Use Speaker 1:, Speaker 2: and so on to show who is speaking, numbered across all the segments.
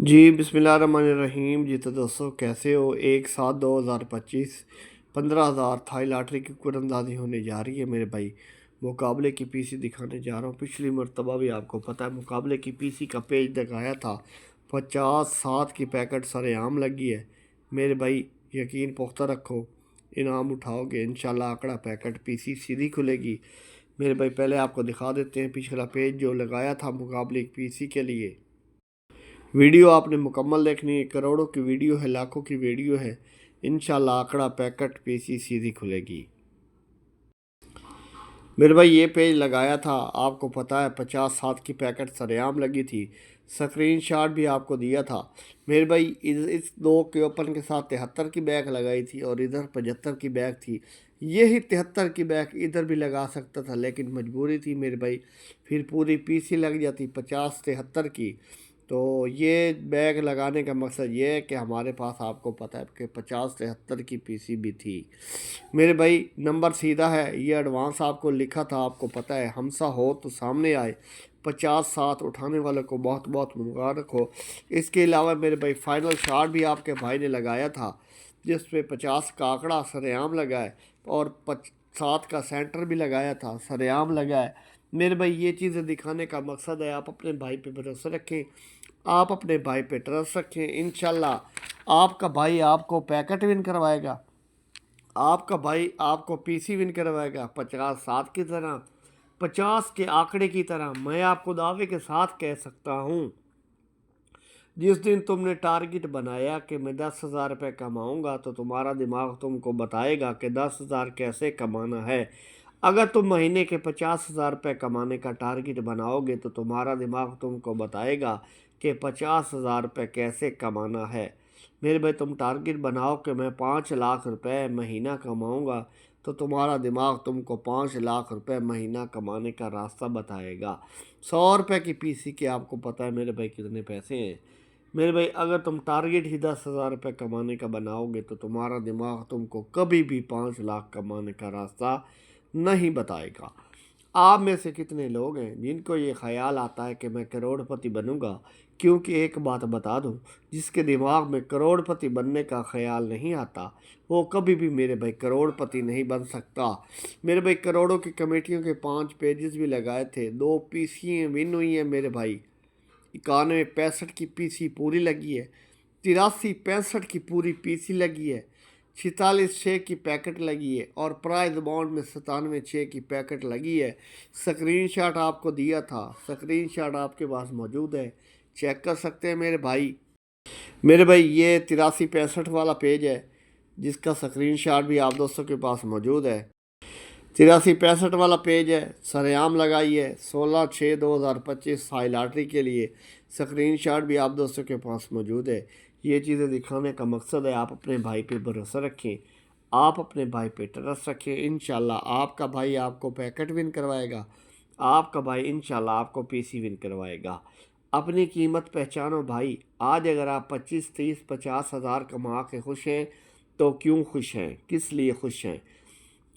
Speaker 1: जी बिस्मिल्लाहिर्रहमानिर्रहीम। जी तो दोस्तों कैसे हो। 1/7/2025 15,000 थाई लॉटरी की कुरंदाजी होने जा रही है मेरे भाई। मुकाबले की पीसी दिखाने जा रहा हूँ। पिछली मरतबा भी आपको पता है मुकाबले की पीसी का पेज दिखाया था। 50 7 की पैकेट सरेआम लगी है मेरे भाई। यकीन पुख्ता रखो, इनाम उठाओगे इंशाल्लाह। आंकड़ा पैकेट पीसी सीधी खुलेगी मेरे भाई। पहले आपको दिखा देते हैं पिछला पेज जो लगाया था मुकाबले की पीसी के लिए। वीडियो आपने मुकम्मल देखनी है। करोड़ों की वीडियो है, लाखों की वीडियो है। इंशाल्लाह आंकड़ा पैकेट पीसी सीधी खुलेगी मेरे भाई। ये पेज लगाया था आपको पता है। 50 7 की पैकेट सरेआम लगी थी। स्क्रीन शॉट भी आपको दिया था मेरे भाई। इस दो के ओपन के साथ 73 की बैग लगाई थी और इधर 75 की बैग थी। यही 73 की बैग इधर भी लगा सकता था लेकिन मजबूरी थी मेरे भाई। फिर पूरी पीसी लग जाती 50 73 की। तो ये बैग लगाने का मकसद ये है कि हमारे पास आपको पता है कि 50 73 की पीसी भी थी मेरे भाई। नंबर सीधा है। ये एडवांस आपको लिखा था आपको पता है। हमसा हो तो सामने आए। 50 7 उठाने वाले को बहुत बहुत मुबारक हो। इसके अलावा मेरे भाई फाइनल शॉट भी आपके भाई ने लगाया था जिस पे 50 का आंकड़ा सरेआम लगा है और 7 का सेंटर भी लगाया था सरेआम लगा है मेरे भाई। ये चीज़ें दिखाने का मकसद है आप अपने भाई पे भरोसा रखें, आप अपने भाई पे ट्रस्ट रखें। इंशाल्लाह आपका भाई आपको पैकेट विन करवाएगा, आपका भाई आपको पीसी विन करवाएगा। 50 7 की तरह, 50 के आंकड़े की तरह। मैं आपको दावे के साथ कह सकता हूँ जिस दिन तुमने टारगेट बनाया कि मैं 10,000 रुपये कमाऊँगा तो तुम्हारा दिमाग तुमको बताएगा कि 10,000 कैसे कमाना है। अगर तुम महीने के 50,000 रुपये कमाने का टारगेट बनाओगे तो तुम्हारा दिमाग तुमको बताएगा कि 50,000 रुपये कैसे कमाना है मेरे भाई। तुम टारगेट बनाओ कि मैं 5 लाख रुपए महीना कमाऊँगा तो तुम्हारा दिमाग तुमको 5 लाख रुपए महीना कमाने का रास्ता बताएगा। 100 रुपये की पीसी के आपको पता है मेरे भाई कितने पैसे हैं मेरे भाई। अगर तुम टारगेट ही 10,000 रुपये कमाने का बनाओगे तो तुम्हारा दिमाग तुमको कभी भी 5 लाख कमाने का रास्ता नहीं बताएगा। आप में से कितने लोग हैं जिनको ये ख्याल आता है कि मैं करोड़पति बनूंगा। क्योंकि एक बात बता दूं, जिसके दिमाग में करोड़पति बनने का ख्याल नहीं आता वो कभी भी मेरे भाई करोड़पति नहीं बन सकता मेरे भाई। करोड़ों की कमेटियों के 5 पेजेस भी लगाए थे। 2 पीसी विन हुई हैं मेरे भाई। 91 65 की पीसी पूरी लगी है। 83 65 की पूरी पीसी लगी है। 46 6 की पैकेट लगी है और प्राइज बॉन्ड में 97 6 की पैकेट लगी है। स्क्रीनशॉट आपको दिया था, स्क्रीनशॉट आपके पास मौजूद है, चेक कर सकते हैं मेरे भाई। मेरे भाई ये 83 65 वाला पेज है जिसका स्क्रीनशॉट भी आप दोस्तों के पास मौजूद है। 83 65 वाला पेज है, सरेआम लगाई है 16 6 2025 हाई लॉटरी के लिए। स्क्रीनशॉट भी आप दोस्तों के पास मौजूद है। ये चीज़ें दिखाने का मकसद है आप अपने भाई पे भरोसा रखें, आप अपने भाई पे ट्रस्ट रखें। इंशाल्लाह आपका भाई आपको पैकेट विन करवाएगा, आपका भाई इंशाल्लाह आपको पीसी विन करवाएगा। अपनी कीमत पहचानो भाई। आज अगर आप 25 30 50 हज़ार कमा के खुश हैं तो क्यों खुश हैं, किस लिए खुश हैं?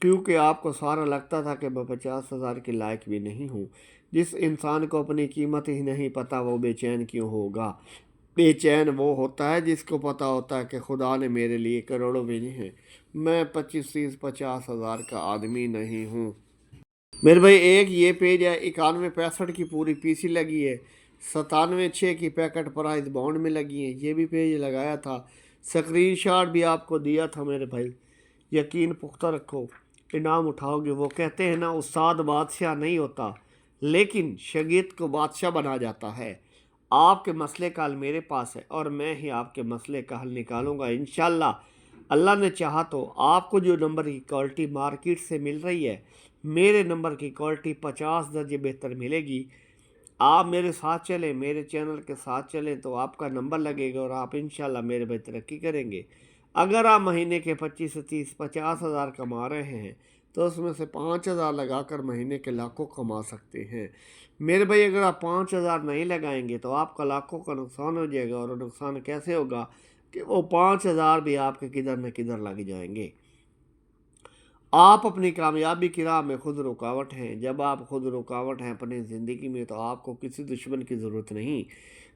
Speaker 1: क्योंकि आपको सारा लगता था कि मैं 50,000 के लायक भी नहीं हूँ। जिस इंसान को अपनी कीमत ही नहीं पता वो बेचैन क्यों होगा। बेचैन वो होता है जिसको पता होता है कि खुदा ने मेरे लिए करोड़ों भेजे हैं, मैं 25 30 50,000 का आदमी नहीं हूँ मेरे भाई। एक ये पेज है, 91 65 की पूरी पीसी लगी है। 97 6 की पैकेट प्राइस बॉन्ड में लगी है। ये भी पेज लगाया था, स्क्रीनशॉट भी आपको दिया था मेरे भाई। यकीन पुख्ता रखो, इनाम उठाओगे। वो कहते हैं ना, उस्ताद बादशाह नहीं होता लेकिन शागिर्द को बादशाह बना जाता है। आपके मसले का हल मेरे पास है और मैं ही आपके मसले का हल निकालूंगा इंशाल्लाह। अल्लाह ने चाहा तो आपको जो नंबर की क्वालिटी मार्केट से मिल रही है, मेरे नंबर की क्वालिटी 50 दर्जे बेहतर मिलेगी। आप मेरे साथ चलें, मेरे चैनल के साथ चलें तो आपका नंबर लगेगा और आप इंशाल्लाह मेरे भाई तरक्की करेंगे। अगर आप महीने के 25 से 30 50 हज़ार कमा रहे हैं तो उसमें से 5,000 लगाकर महीने के लाखों कमा सकते हैं मेरे भाई। अगर आप 5,000 नहीं लगाएंगे तो आपका लाखों का नुकसान हो जाएगा। और नुकसान कैसे होगा कि वो 5,000 भी आपके किधर न किधर लग जाएंगे। आप अपनी कामयाबी की राह में खुद रुकावट हैं। जब आप खुद रुकावट हैं अपनी ज़िंदगी में तो आपको किसी दुश्मन की ज़रूरत नहीं।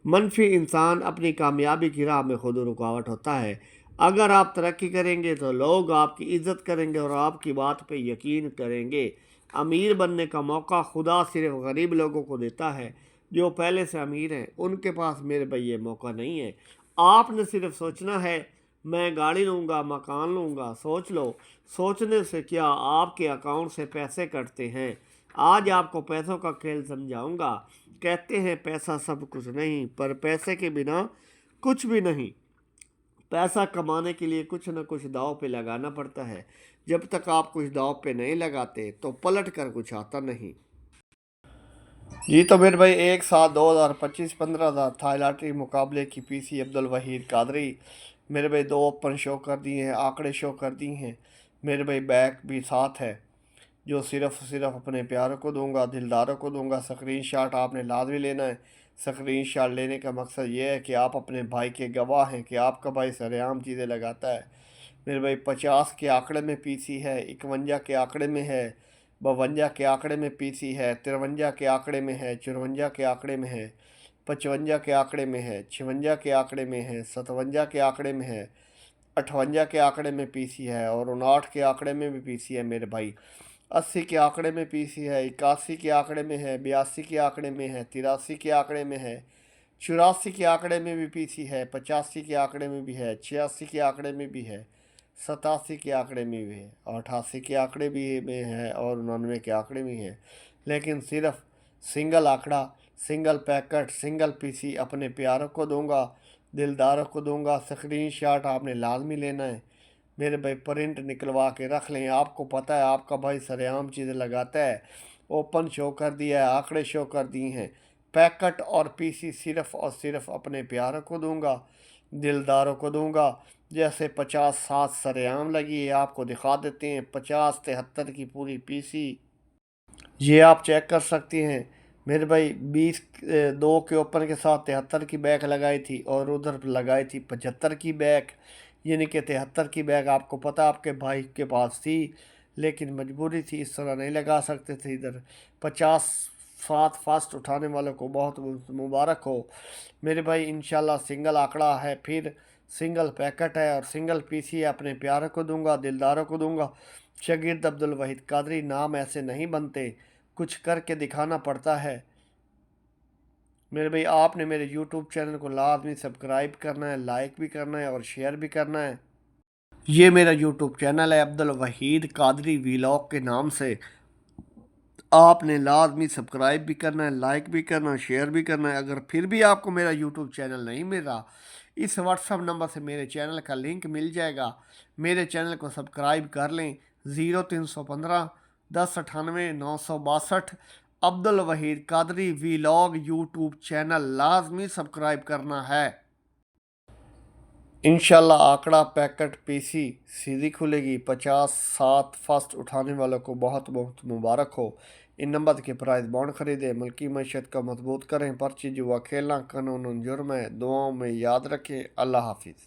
Speaker 1: منفی انسان اپنی کامیابی کی راہ میں خود رکاوٹ ہوتا ہے۔ اگر آپ ترقی کریں گے تو لوگ آپ کی عزت کریں گے اور آپ کی بات پہ یقین کریں گے۔ امیر بننے کا موقع خدا صرف غریب لوگوں کو دیتا ہے جو پہلے سے امیر ہیں۔ ان کے پاس میرے بھائی یہ موقع نہیں ہے۔ آپ نے صرف سوچنا ہے میں گاڑی لوں گا، مکان لوں گا۔ سوچ لو، سوچنے سے کیا آپ کے اکاؤنٹ سے پیسے کٹتے ہیں۔ آج آپ کو پیسوں کا کھیل سمجھاؤں گا۔ کہتے ہیں پیسہ سب کچھ نہیں، پر پیسے کے بنا کچھ بھی نہیں۔ پیسہ کمانے کے لیے کچھ نہ کچھ داؤ پہ لگانا پڑتا ہے۔ جب تک آپ کچھ داؤ پہ نہیں لگاتے تو پلٹ کر کچھ آتا نہیں۔ جی تو میرے بھائی 1/7/2025 15,000 تھائی لاٹری مقابلے کی پی سی عبدالوحید قادری میرے بھائی 2 اوپن شو کر دی ہیں، آنکڑے شو کر دی ہیں۔ میرے بھائی بیک بھی ساتھ ہے جو صرف اپنے پیاروں کو دوں گا، دلداروں کو دوں گا۔ سکرین شاٹ آپ نے لازمی لینا ہے۔ سکرین شاٹ لینے کا مقصد یہ ہے کہ آپ اپنے بھائی کے گواہ ہیں کہ آپ کا بھائی سرعام چیزیں لگاتا ہے۔ میرے بھائی 50 کے آنکڑے میں پی سی ہے، 51 کے آنکڑے میں ہے، 52 کے آنکڑے میں پی سی ہے، 53 کے آنکڑے میں ہے، 54 کے آنکڑے میں ہے، 55 کے آنکڑے میں ہے، 56 کے آنکڑے میں ہے، 57 کے آنکڑے میں ہے، 58 کے آنکڑے میں پی سی ہے اور 59 کے آنکڑے میں بھی پی سی ہے میرے بھائی۔ 80 کے آنکڑے میں پی سی ہے، 81 کے آنکڑے میں ہے، 82 کے آنکڑے میں ہے، 83 کے آنکڑے میں ہے، 84 کے آنکڑے میں بھی پی سی ہے، 85 کے آنکڑے میں بھی ہے، 86 کے آنکڑے میں بھی ہے، 87 کے آنکڑے میں بھی ہے، 88 کے آنکڑے بھی میں ہے اور 99 کے آنکڑے بھی ہیں۔ لیکن صرف سنگل آنکڑا، سنگل پیکٹ، سنگل پی سی اپنے پیاروں کو دوں گا، دلداروں کو دوں گا۔ سکرین شاٹ آپ نے لازمی لینا ہے میرے بھائی، پرنٹ نکلوا کے رکھ لیں۔ آپ کو پتہ ہے آپ کا بھائی سرعام چیزیں لگاتا ہے۔ اوپن شو کر دیا ہے، آنکڑے شو کر دی ہیں۔ پیکٹ اور پی سی صرف اور صرف اپنے پیاروں کو دوں گا، دلداروں کو دوں گا۔ جیسے 50/7 سرعام لگی ہے، آپ کو دکھا دیتے ہیں 50/73 کی پوری پی سی، یہ آپ چیک کر سکتے ہیں میرے بھائی۔ 2 کے اوپن کے ساتھ 73 کی بیک لگائی تھی اور ادھر لگائی تھی 75 کی بیک، یعنی کہ 73 کی بیک آپ کو پتہ آپ کے بھائی کے پاس تھی لیکن مجبوری تھی، اس طرح نہیں لگا سکتے تھے۔ ادھر 50/7 فاسٹ اٹھانے والوں کو بہت مبارک ہو میرے بھائی۔ انشاءاللہ سنگل آنکڑا ہے، پھر سنگل پیکٹ ہے اور سنگل پی سی ہے، اپنے پیاروں کو دوں گا، دلداروں کو دوں گا۔ شاگرد عبدالوحید قادری نام ایسے نہیں بنتے، کچھ کر کے دکھانا پڑتا ہے میرے بھائی۔ آپ نے میرے یوٹیوب چینل کو لازمی سبسکرائب کرنا ہے، لائک بھی کرنا ہے اور شیئر بھی کرنا ہے۔ یہ میرا یوٹیوب چینل ہے عبدالوحید قادری ویلاگ کے نام سے، آپ نے لازمی سبسکرائب بھی کرنا ہے، لائک بھی کرنا ہے، شیئر بھی کرنا ہے۔ اگر پھر بھی آپ کو میرا یوٹیوب چینل نہیں مل رہا، اس واٹس ایپ نمبر سے میرے چینل کا لنک مل جائے گا، میرے چینل کو سبسکرائب کر لیں۔ 0315 1098 962 Abdul Waheed Qadri vlog YouTube channel لازمی سبسکرائب کرنا ہے۔ انشاءاللہ آنکڑا پیکٹ پی سی سیدھی کھلے گی۔ 50/7 فاسٹ اٹھانے والوں کو بہت بہت مبارک ہو۔ ان نمبر کے پرائز بانڈ خریدیں، ملکی معیشت کو مضبوط کریں۔ پرچی جوا کھیلنا قانون جرم ہے۔ دعاؤں میں یاد رکھیں۔ اللہ حافظ۔